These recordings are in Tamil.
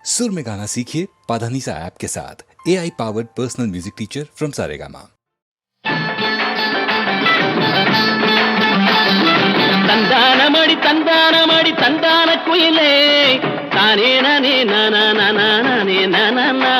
सुर में गाना सीखिए पाधानीसा ऐप के साथ। AI powered personal music teacher from Saregama. தந்தானமடி தந்தான குயிலே தானே நானே நானா நானா நானே நானா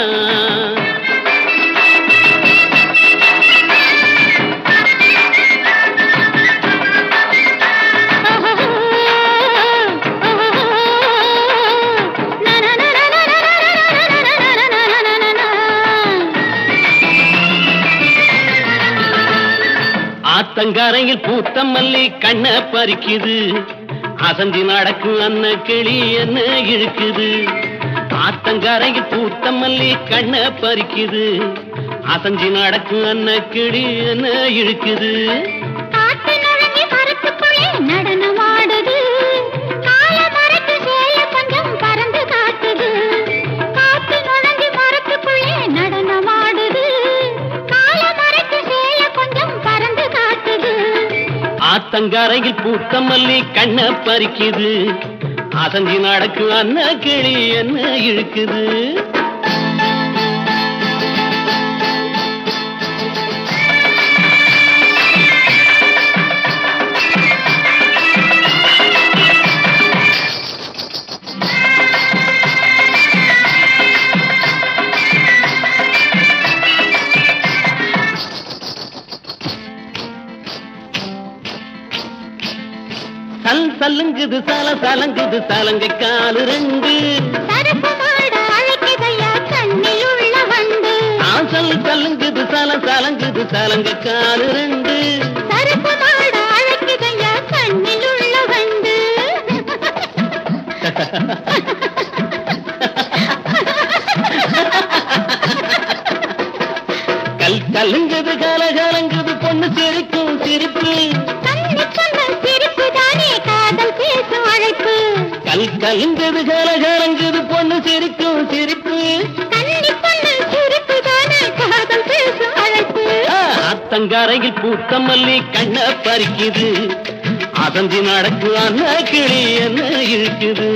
ஆத்தங்கரையில் பூத்த மல்லி கண்ண பறிக்குது, அசந்தி நடக்கும் அன்ன கிளி என்ன இழுக்குது. ஆத்தங்கரையில் பூத்த மல்லி கண்ண பறிக்குது, அசந்தி நடக்கும் அன்ன கிளி என்ன இழுக்குது. நடனமாடுது கால மரத்து சேல கொஞ்சம் பறந்து காட்டுது. காத்து நுழைஞ்சு மரத்துக்குள்ளே நடனமாடுது கால மரத்து சேல கொஞ்சம் பறந்து காட்டுது. ஆத்தங்கரையில் பூத்த மல்லி கண்ண பறிக்குது, அசந்தி நடக்கும் அன்ன கிளி என்ன இழுக்குது. சலங்குது சலங்குது சலங்கை காலு ரெண்டு, சரப்பு மாட அழைக்குதையா கண்ணில் உள்ள வண்டு. சலங்குது சலங்குது சலங்கை காலு ரெண்டு, சரப்பு மாட அழைக்குதையா கண்ணில் உள்ள வண்டு. கலங்குது கலங்குது பொண்ணு சிரிக்கும் சிரிப்பு, கலங்குது கலங்குது பொண்ணு சிரிக்கும் சிரிப்பு. ஆத்தங்கரையில் பூத்த மல்லி கண்ண பறிக்குது, அசந்தி நடக்கு அன்ன கிளி என்ன இழுக்குது.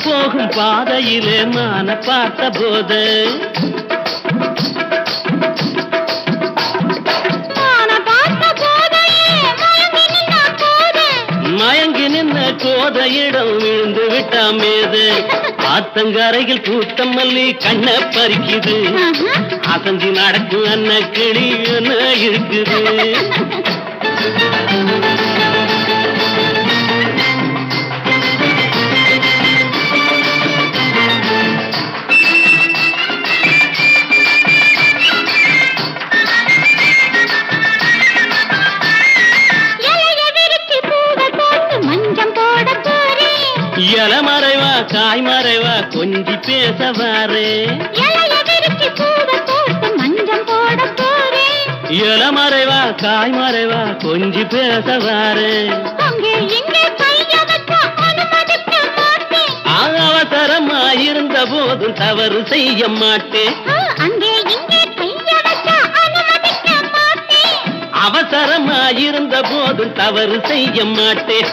போகும் பாதையிலே மான பார்த்த போது மயங்கி நின்ன கோதையிடம் விழுந்து விட்டாமேது. ஆத்தங்கரையில் பூத்த மல்லி கண்ண பறிக்குது, அசந்தி நடக்கும் அன்ன கிளி என்ன இருக்குது. இல மறைவா காய் மறைவா கொஞ்சி பேசவாரே, இல மறைவா காய் மறைவா கொஞ்சி பேசவாரே. அவசரமாயிருந்த போதும் தவறு செய்ய மாட்டேன், அவசரமாயிருந்த போதும் தவறு செய்ய மாட்டேன்.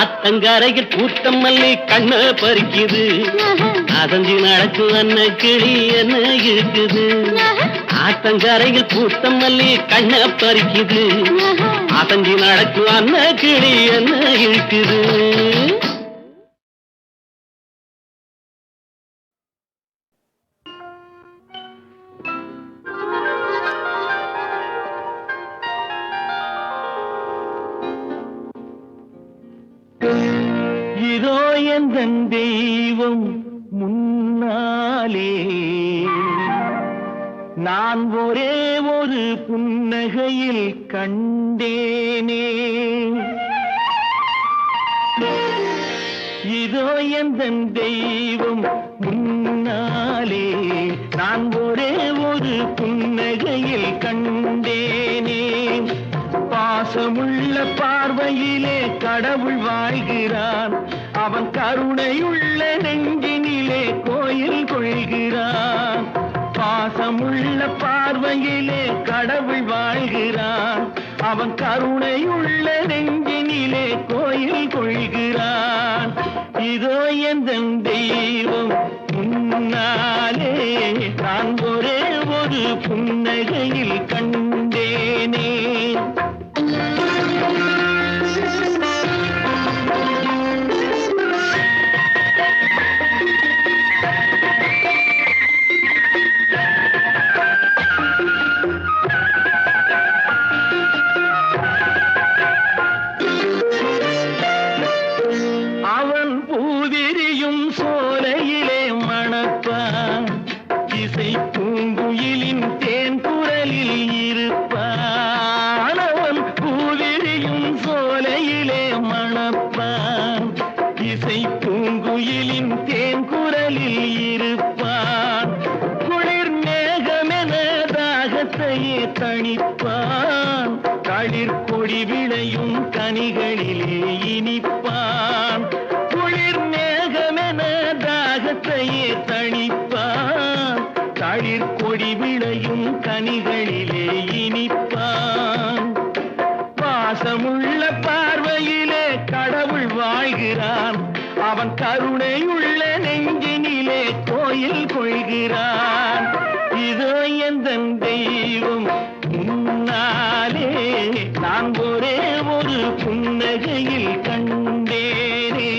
ஆத்தங்கரையில் பூத்த மல்லி கண்ண பறிக்குது, அசந்தி நடக்கு அன்ன கிளி என்ன இழுக்குது. ஆத்தங்கரையில் பூத்த மல்லி கண்ண பறிக்குது, அசந்தி நடக்கு அன்ன கிளி என்ன இழுக்குது. இதோ எந்தன் தெய்வம் முன்னாலே, நான் ஒரே ஒரு புன்னகையில் கண்டேனே. இதோ எந்தன் தெய்வம் முன்னாலே நான் ஒரே ஒரு புன்னகையில் கண்டேனே. பாசமுள்ள பார்வையிலே கடவுள் வாழ்கிறான், அவன் கருணையுள்ள நெஞ்சினிலே கோயில் கொள்கிறான். பாசமுள்ள பார்வையிலே கடவுள் வாழ்கிறான், அவன் கருணையுள்ள நெஞ்சினிலே கோயில் கொள்கிறான். இதோ எந்தன் தெய்வம் முன்னாலே நான் ஒரே ஒரு புன்னகையில் கண்டேனே. அவன் பூவிரியும் சோலையிலே மணப்பான், இசை பூங்குயிலின் தேன் குரலில் இருப்பான். அவன் பூவிரியும் சோலையிலே மணப்பான், இசை பூங்குயிலின் தேன் குரலில் இருப்பான். குளிர் மேகமென தாகத்தையே தணிப்பான், களிர் கொடி விளையும் கனிகளிலே இனிப்பான். குளிர் மேகமென தாகத்தையே தணிப்பான், களிர் கொடி விளையும் கனிகளிலே இனிப்பான். பாசமுள்ள பார்வையிலே கடவுள் வாழ்கிறான், அவன் கருணையுள்ள நெஞ்சினிலே கோயில் கொள்கிறான். இதோ எந்தன் தெய்வம் முன்னாலே நான் ஒரே ஒரு புன்னகையில் கண்டேனே.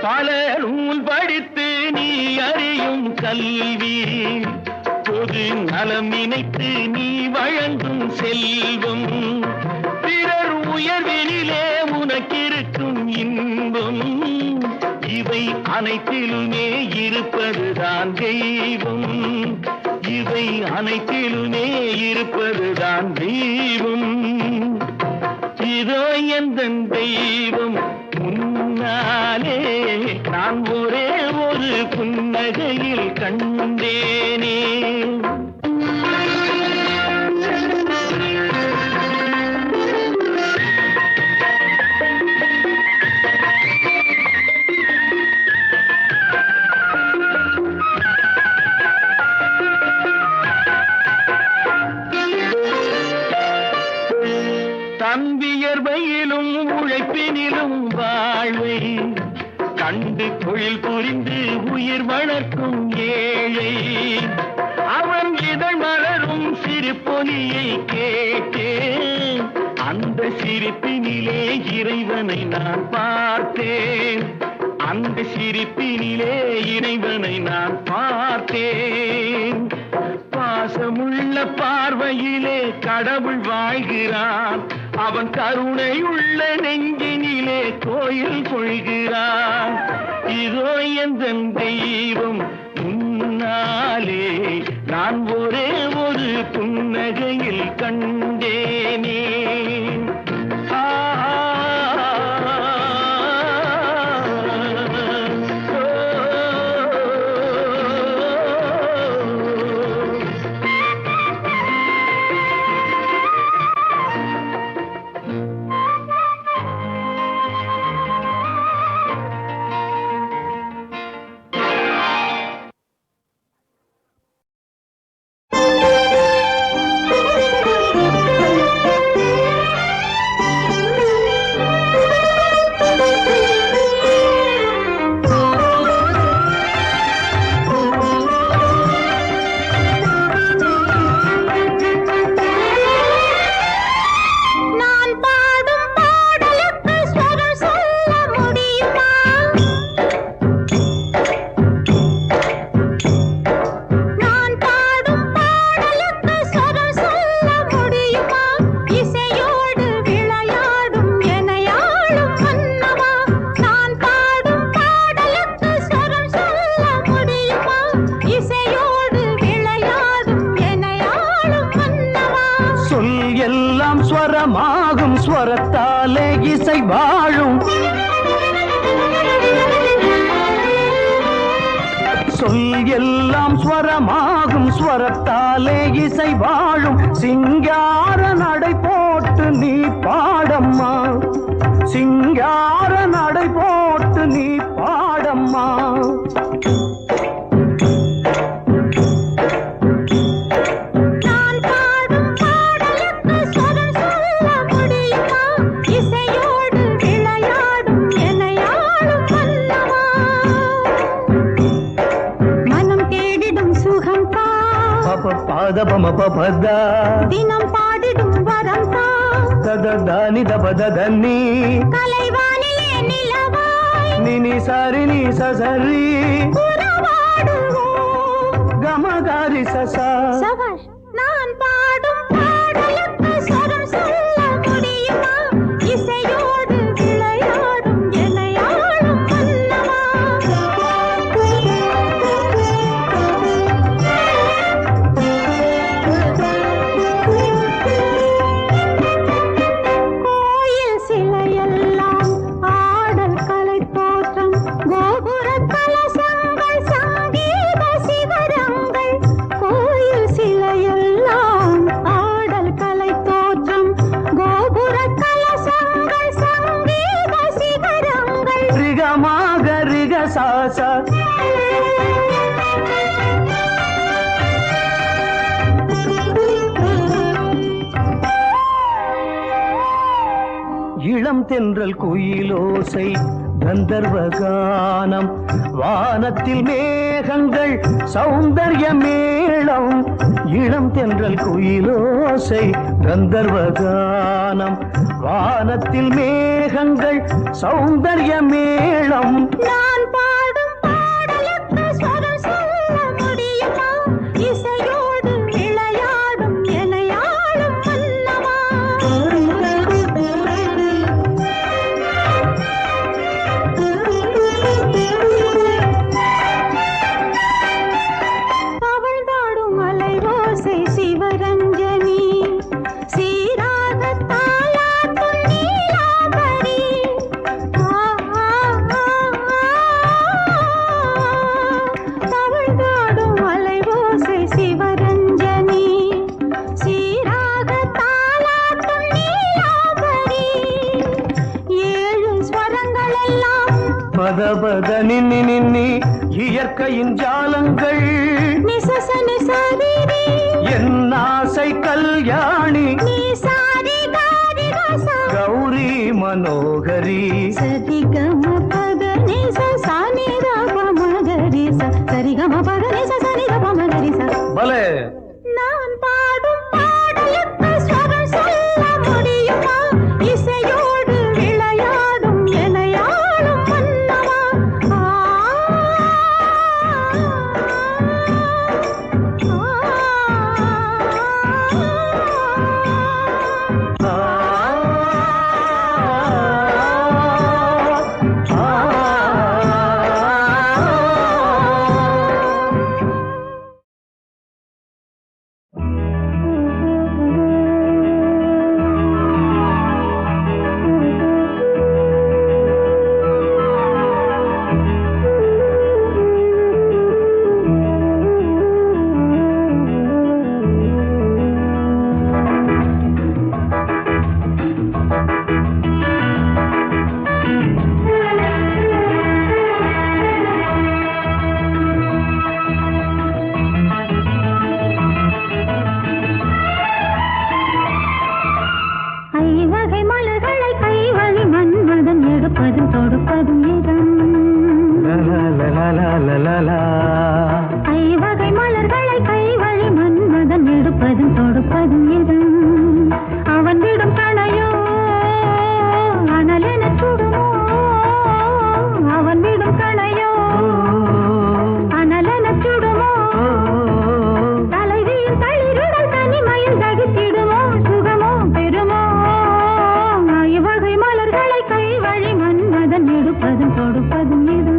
பல நூல் படித்து நீ அறியும் கல்வி, பொது நலம் நினைத்து நீ வழங்கும் செல்வம், பிறர் உயர்வினிலே உனக்கிருக்கும் இன்பம், இவை அனைத்திலுமே இருப்பதுதான் தெய்வம், இவை அனைத்திலுமே இருப்பதுதான் தெய்வம். இதோ எந்தன் தெய்வம் முன்னாலே நான் ஒரே ஒரு புன்னகையில் கண்டேனே. தன்வியர்வையிலும் உழைப்பினிலும் வாழ்வை கண்டு தொழில் புரிந்து உயிர் வளர்க்கும் ஏழை, அவன் இதழ் மலரும் சிரிப்பொலியை கேட்டேன், அந்த சிரிப்பினிலே இறைவனை நான் பார்த்தேன், அந்த சிரிப்பினிலே இறைவனை நான் பார்த்தேன். பாசமுள்ள பார்வையிலே கடவுள் வாழ்கிறான், அவன் கருணையுள்ள நெஞ்சினிலே கோயில் கொள்கிறான். இதோ எந்தன் தெய்வம் முன்னாலே நான் ஒரே ஒரு புன்னகையில் கண்டேனே. ஸ்வரம் ஸ்வரமாகும் ஸ்வரத்தாலே இசை வாழும் சிங்கார நடை போட்டு நீ பாடம்மா, சிங்கார நடை போட்டு நீ பாடம்மா. பாதபமபதா தினம் பாடிடும் வரம் தததானி தபததன்னி கலைவானிலே நிலவாய் நினி சரி சசரி உறவாடுவோம் கமகாரி சசா. சபாஷ். நான் பாடும் பாடலுக்கு ஸ்வரம் சொல்ல முடியுமா, இசையோடு விளையாடும் எனையாளும் மன்னவா. கோயில் சிலையெல்லாம் ஆடல் கலை தோற்றம், கோபுர கலசங்கள் சங்கீத சிகரங்கள். கோயில் சிலையெல்லாம் ஆடல் கலை தோற்றம், கோபுர கலசங்கள் சங்கீத சிகரங்கள். ரிகமாக ரிகசாசா இளம் தென்றல் குயிலோசை கந்தர்வகானம், வானத்தில் மேகங்கள் சௌந்தர்ய மேளம். இளம் தென்றல் குயிலோசை கந்தர்வகானம், வானத்தில் மேகங்கள் சௌந்தர்ய மேளம். நான் பாடும் பாடலுக்கு ஸ்வரம் சொல்ல முடியுமா, இசையோடு விளையாடும் எனையாளும் மன்னவா. பவழ்ந்தாடும் அலைவோசை சிவரஞ்சனி, சீராக தாலாட்டும் நீலாம்பரி. தவழ்ந்தாடும் அலைவோசை சிவரஞ்சனி, சீராக தாலாட்டும் நீலாம்பரி. ஏழு ஸ்வரங்கள் எல்லாம் பதபத நின்னி நின்னி இயற்கையின் ஜாலங்கள், நிசச நிசரிரி என் ஆசை கல்யாணி நீ சாரி காரி ரசா கௌரி மனோகரி. சரிகம பதனி சனி ரப மகரி சரிகம பதனி சனி ரப மகரி. பலே நான் பாடும் பாடலுக்கு ஸ்வரம் சொல்ல முடியுமா, இசையோடு விளையாடும் எனையாளும் மன்னவா. ஐவகை மலர்களை கைவழி மன்மதன் எடுப்பதும் தொடுப்பதும் இதம். ஐவகை மலர்களை கைவழி மன்மதன் எடுப்பதும் தொடுப்பதும் இதம். அவன் விடும் கணையோ அனலென சுடுமோ, அவன் விடும் கணையோ அனலென சுடுமோ. தலைவியின் தளிருடல் தனிமையில் தகித்திடுமோ, சுகமோ பெருமோ. இவ்வகை மலர்களை கைவழி மன்மதன் எடுப்பதும் தொடுப்பதும் இது.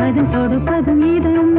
எடுப்பதும் தொடுப்பதும் இதம்.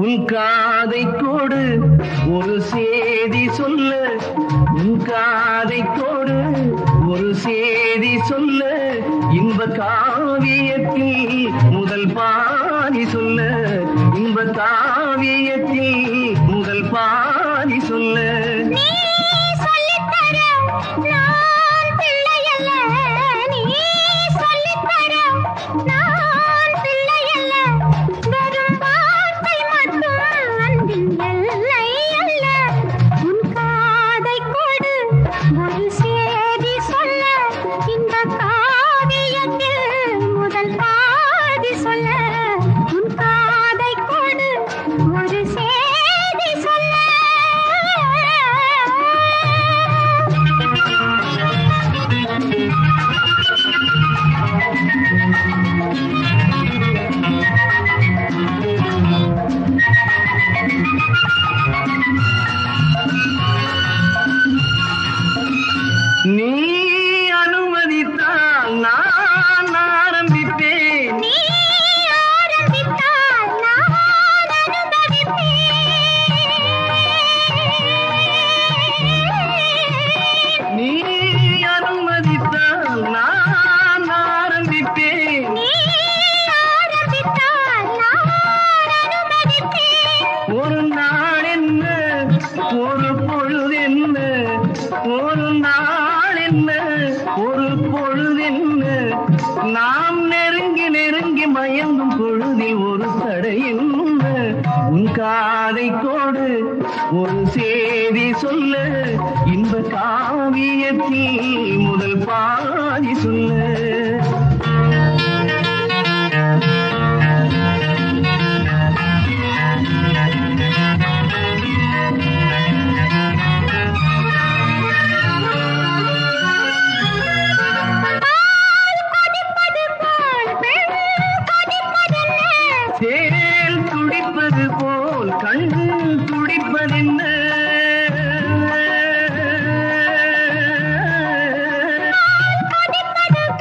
உன் காதை கொடு ஒரு சேதி சொல்ல, உன் காதை கொடு ஒரு சேதி சொல்ல, இன்ப காவியத்தில் முதல் பாதி சொல்ல, இன்ப காவியத்தில் முதல் பாதி சொல்ல. நீ அனுமதித்தால் நான் ஆரம்பிப்பேன், நீ ஆரம்பித்தால் நான் அனுமதிப்பேன், நீ அனுமதித்தால் நான் ஆரம்பிப்பேன், நீ ஆரம்பித்தால் நான் அனுமதிப்பேன். ஒரு நாள் என்ன ஒரு பொழுது என்ன, ஒரு நாள் என்ன ஒரு பொழுதென்ன, நாம் நெருங்கி நெருங்கி மயங்கும் பொழுதில் ஒரு தடை என்ன. உன் காதை கொடு ஒரு சேதி சொல்ல, இன்ப காவியத்தில் முதல் பாதி சொல்ல. தேல் துடிப்பது போல் கண் துடிப்பதென்ன, துடிப்பது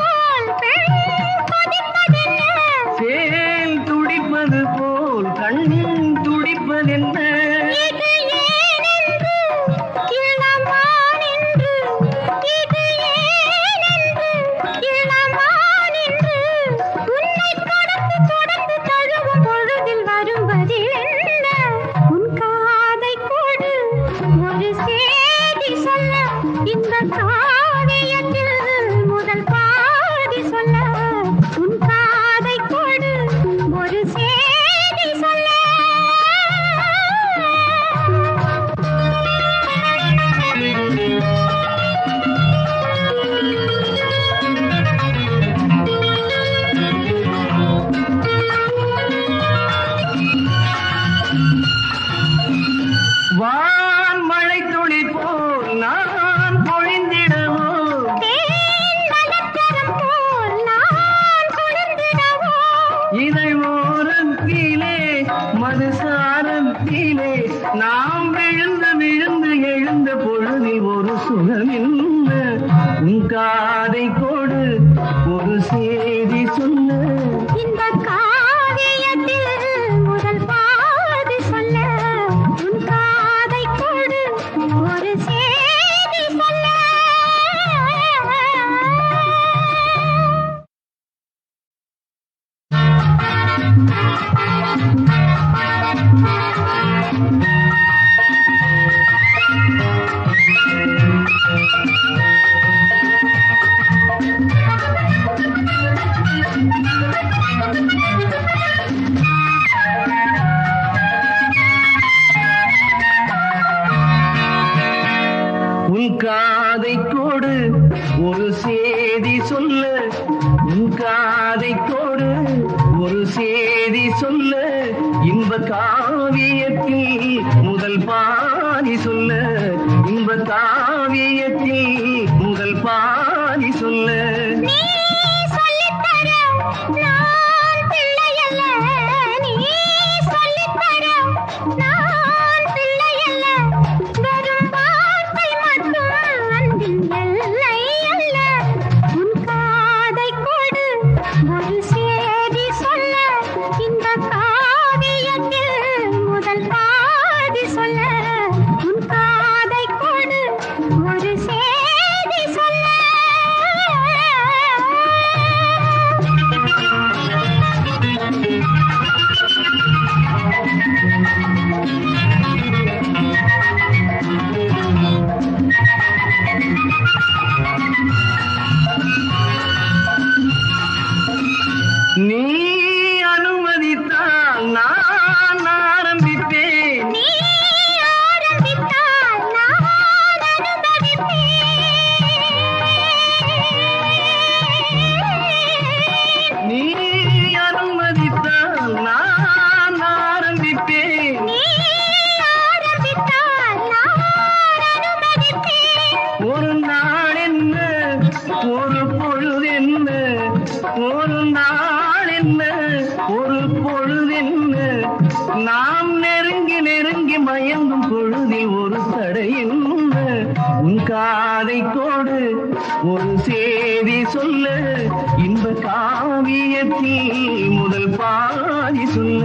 இந்த காவியத்தில் முதல் பாதி சொல்ல உன் காதை கொடு ஒரு சேதி சொல்ல வான் மழை துளி போல் நான் பொழிந்திடவோ போல் நான் குளிர்ந்திடவோ இதை ஓரத்திலே மதுசாரத்திலே நாம் விழுந்து விழுந்து எழுந்த பொழுதில் ஒரு சுகமில்ல உன் காதை கொடு ஒரு செய்தி சொல்ல இந்த காவியத்தில் முதல் பாதி சொல்ல உன் காதை கொடு ஒரு சேதி சொல்ல உன் காதை கொடு ஒரு சேதி சொல்ல உன் காதை கொடு ஒரு சேதி சொல்ல இன்ப காவியத்தில் முதல் பாதி சொல்ல இன்ப காவியத்தில் முதல் பாதி சொல்ல நீ சொல்லித்தர நான் பிள்ளையல்ல நீ சொல்லித்தர நான் பிள்ளையல்ல வெறும் வார்த்தை மட்டும் அன்பின் எல்லை அல்ல உன் காதை கொடு ஒரு சேதி சொல்ல இந்த காவியத்தில் முதல் பாதி சொல்ல உன் காதை கொடு ஒரு சேதி சொல்ல நீ அனுமதித்தால் நான் ஆரம்பிப்பேன் நீ ஆரம்பித்தால் நான் அனுமதிப்பேன் நீ அனுமதித்தால் நான் ஆரம்பிப்பேன் நீ ஆரம்பித்தால் நான் அனுமதிப்பேன் ஒரு நாள் என்ன ஒரு பொழுதென்ன ஒரு நாள் என்ன ஒரு பொழுதென்ன நாம் நெருங்கி நெருங்கி மயங்கும் பொழுதில் ஒரு தடை என்ன உன் காதை கொடு ஒரு சேதி சொல்ல இன்ப காவியத்தில் முதல் பாதி சொல்ல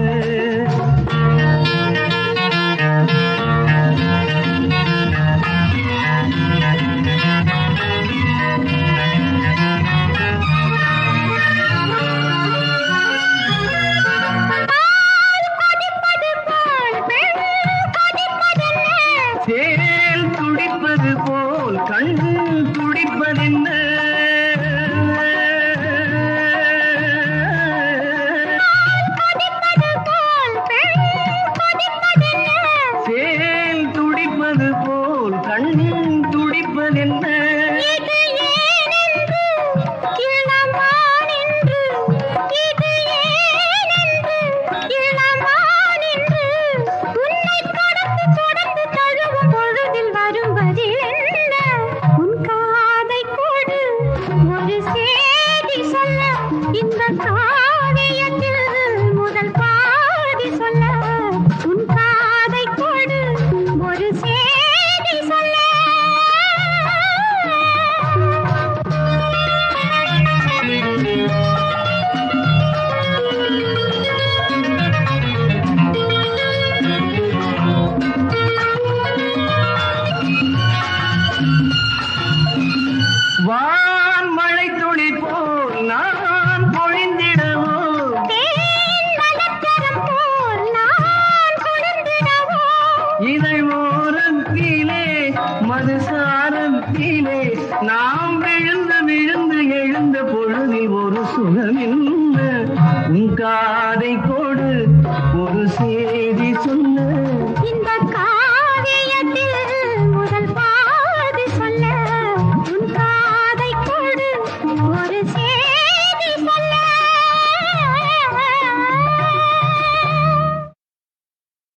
சேல் துடிப்பது போல் கண் துடிப்பதென்ன சேல் துடிப்பது போல் கண் துடிப்பதென்ன இது ஏனென்று இளமானின்று இது ஏனென்று இளமானின்று உன்னை தொடர்ந்து தொடர்ந்து தழுவும் பொழுதில் வரும் பதில் என்ன உன் காதை கொடு ஓரத்திலே மதுசாரத்திலே நாம் விழுந்து விழுந்து எழுந்த பொழுதில் ஒரு சுகம் என்ன உன் காதை கொடு ஒரு செய்தி சொன்ன